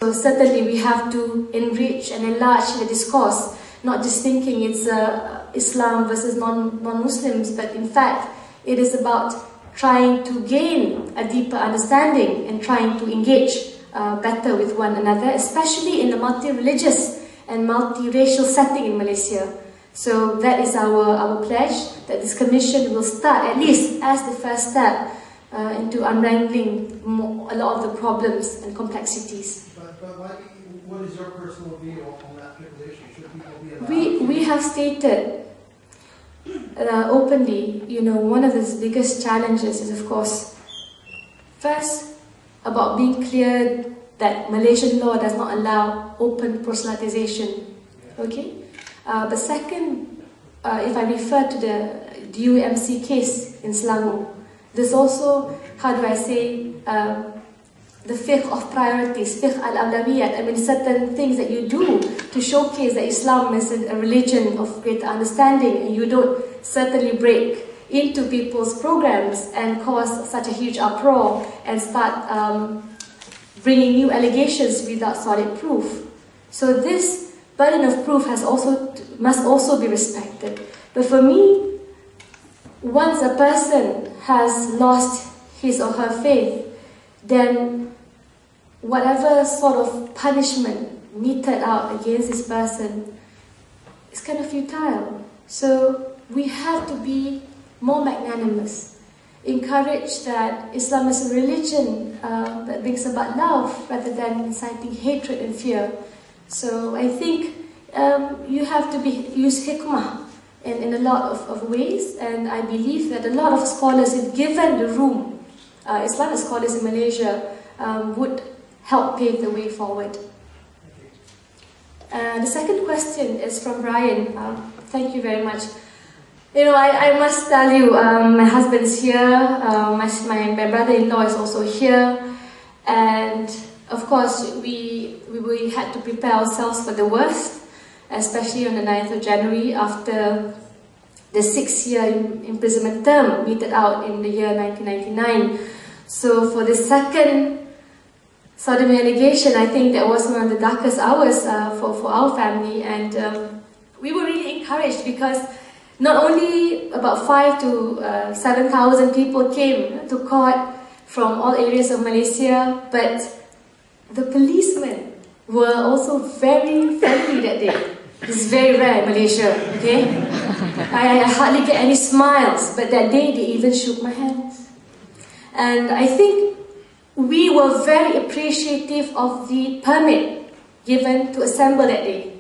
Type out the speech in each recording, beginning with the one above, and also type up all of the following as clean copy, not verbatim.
So certainly we have to enrich and enlarge the discourse, not just thinking it's Islam versus non-Muslims, but in fact it is about trying to gain a deeper understanding and trying to engage better with one another, especially in the multi-religious and multi-racial setting in Malaysia. So that is our pledge, that this commission will start, at least as the first step, into unwrangling a lot of the problems and complexities. But what is your personal view on that particular issue? Should people be allowed? We have stated openly, one of the biggest challenges is, of course, first, about being clear that Malaysian law does not allow open proselytization. Okay? But second, if I refer to the DUMC case in Selangor, there's also, how do I say, the fiqh of priorities, fiqh al-awlawiyat. I mean, certain things that you do to showcase that Islam is a religion of greater understanding, and you don't certainly break into people's programs and cause such a huge uproar and start bringing new allegations without solid proof. So this burden of proof must also be respected. But for me, once a person has lost his or her faith, then whatever sort of punishment meted out against this person is kind of futile. So we have to be more magnanimous, encourage that Islam is a religion that brings about love rather than inciting hatred and fear. So I think you have to use hikmah in a lot of ways, and I believe that a lot of scholars, if given the room, Islamic scholars in Malaysia, would help pave the way forward. The second question is from Brian. Thank you very much. I must tell you, my husband's here, my brother-in-law is also here, and of course we had to prepare ourselves for the worst, especially on the 9th of January after the 6-year imprisonment term meted out in the year 1999. So for the second sodomy allegation, I think that was one of the darkest hours for our family, and we were really encouraged because not only about 5,000 to 7,000 people came to court from all areas of Malaysia, but the policemen were also very friendly that day. It's very rare in Malaysia, okay? I hardly get any smiles, but that day they even shook my hands. And I think we were very appreciative of the permit given to assemble that day.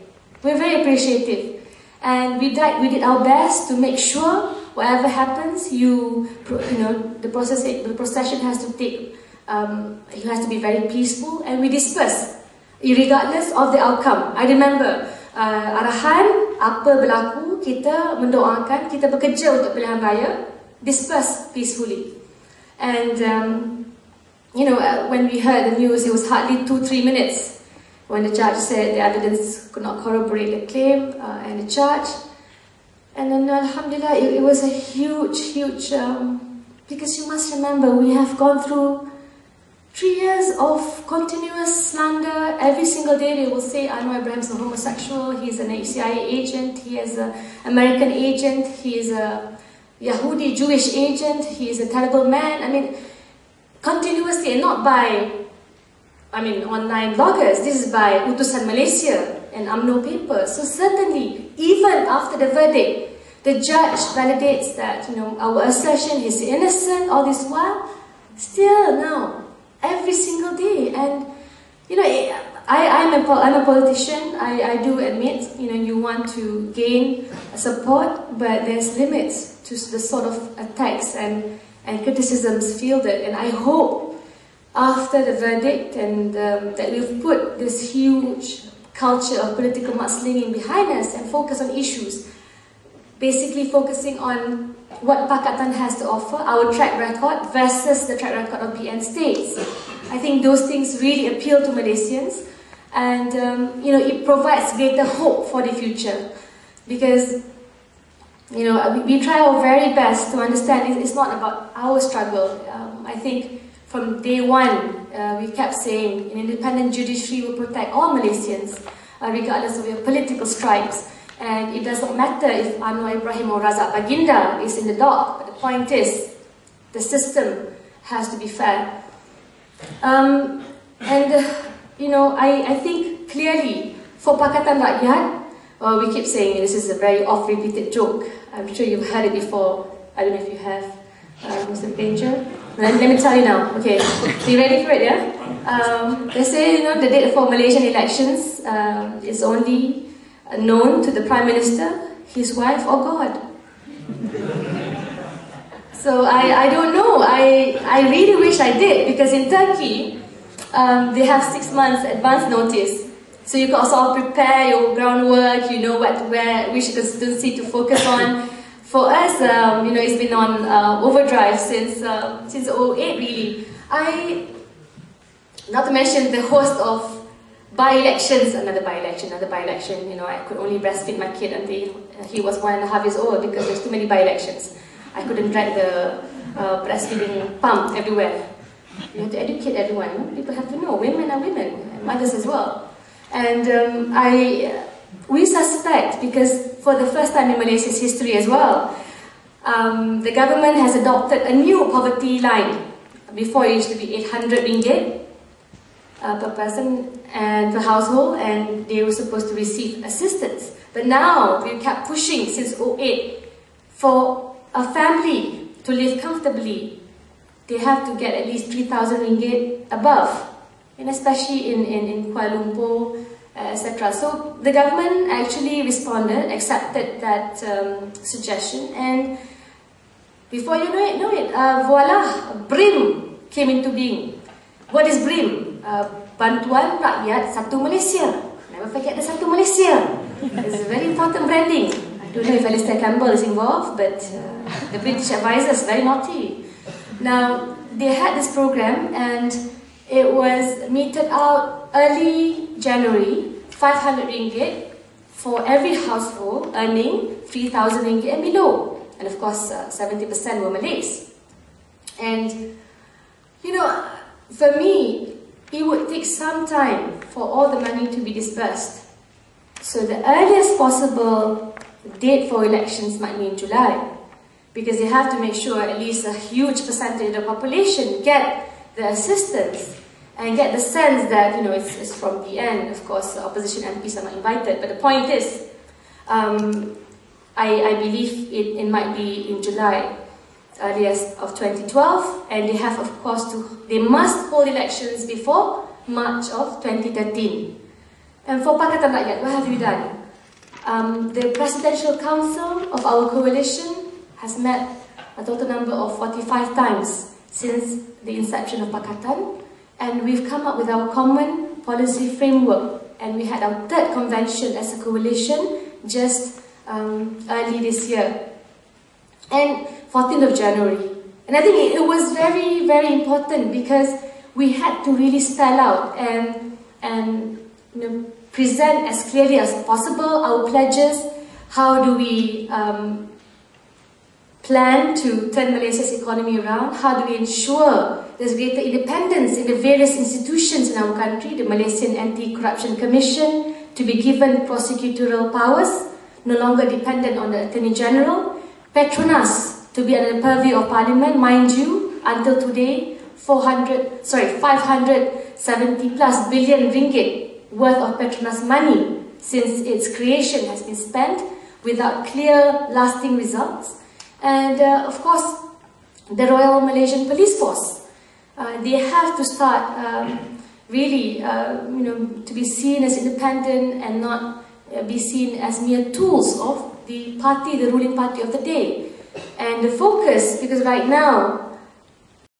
We're very appreciative. And we did our best to make sure whatever happens, the procession has to take, it has to be very peaceful, and we disperse, regardless of the outcome. I remember arahan apa berlaku, kita mendoakan, kita bekerja untuk pilihan raya, disperse peacefully. And when we heard the news, it was hardly 2-3 minutes when the judge said the evidence could not corroborate the claim and the charge. And then alhamdulillah, it was a huge, because you must remember, we have gone through 3 years of continuous slander. Every single day they will say Anwar Ibrahim's a homosexual, he's an CIA agent, he is an American agent, he is a Yahudi Jewish agent, he is a terrible man. I mean, continuously, and not by online bloggers. This is by Utusan Malaysia and UMNO papers. So certainly, even after the verdict, the judge validates that our assertion he's innocent all this while. Still now, every single day, and I'm a politician. I do admit you want to gain support, but there's limits to the sort of attacks and criticisms fielded. And I hope after the verdict and that we've put this huge culture of political mudslinging behind us and focus on issues, basically focusing on what Pakatan has to offer, our track record versus the track record of PN states. I think those things really appeal to Malaysians, and it provides greater hope for the future, because we try our very best to understand it's not about our struggle. I think from day one, we kept saying an independent judiciary will protect all Malaysians, regardless of your political stripes. And it does not matter if Anwar Ibrahim or Razak Baginda is in the dock, but the point is, the system has to be fair. You know, I think clearly for Pakatan Rakyat, we keep saying this is a very oft-repeated joke. I'm sure you've heard it before. I don't know if you have, Mr. Danger. Let me tell you now. Okay, so you ready for it? Yeah. They say, you know, the date for Malaysian elections is only known to the Prime Minister, his wife, or God. So I don't know. I really wish I did, because in Turkey they have 6 months advance notice. So you can also prepare your groundwork, you know which constituency to focus on. For us, you know, it's been on overdrive since 2008 really. Not to mention the host of by-elections, another by-election, you know, I could only breastfeed my kid until he was 1.5 years old because there's too many by-elections. I couldn't drag the breastfeeding pump everywhere. You have to educate everyone, you know? People have to know, women are women, and mothers as well. And we suspect, because for the first time in Malaysia's history as well, the government has adopted a new poverty line. Before it used to be 800 ringgit per person and per household, and they were supposed to receive assistance. But now we kept pushing since 2008 for a family to live comfortably. They have to get at least 3,000 ringgit above, and especially in Kuala Lumpur, etc. So the government actually responded, accepted that suggestion, and before you know it, voila, BRIM came into being. What is BRIM? Bantuan Rakyat Satu Malaysia. Never forget the Satu Malaysia. It's a very important branding. I don't know if Alistair Campbell is involved, but the British advisors, very naughty. Now, they had this program, and it was meted out early January, 500 ringgit for every household earning 3,000 ringgit and below. And of course, 70% were Malays. And, you know, for me, it would take some time for all the money to be disbursed. So the earliest possible date for elections might be in July, because they have to make sure at least a huge percentage of the population get the assistance and get the sense that, you know, it's from the end. Of course, the opposition MPs are not invited, but the point is, I believe it might be in July, earliest of 2012, and they have, of course, they must hold elections before March of 2013. And for Pakatan Rakyat, what have you done? The Presidential Council of our coalition has met a total number of 45 times since the inception of Pakatan, and we've come up with our common policy framework, and we had our 3rd convention as a coalition just early this year, and 14th of January. And I think it was very, very important, because we had to really spell out and you know, present as clearly as possible our pledges. How do we plan to turn Malaysia's economy around? How do we ensure there's greater independence in the various institutions in our country? The Malaysian Anti-Corruption Commission to be given prosecutorial powers, no longer dependent on the Attorney General. Petronas to be under the purview of Parliament, mind you, until today, 570 plus billion ringgit worth of Petronas money since its creation has been spent without clear, lasting results. And of course, the Royal Malaysian Police Force. They have to start really, you know, to be seen as independent and not be seen as mere tools of the party, the ruling party of the day. And the focus, because right now,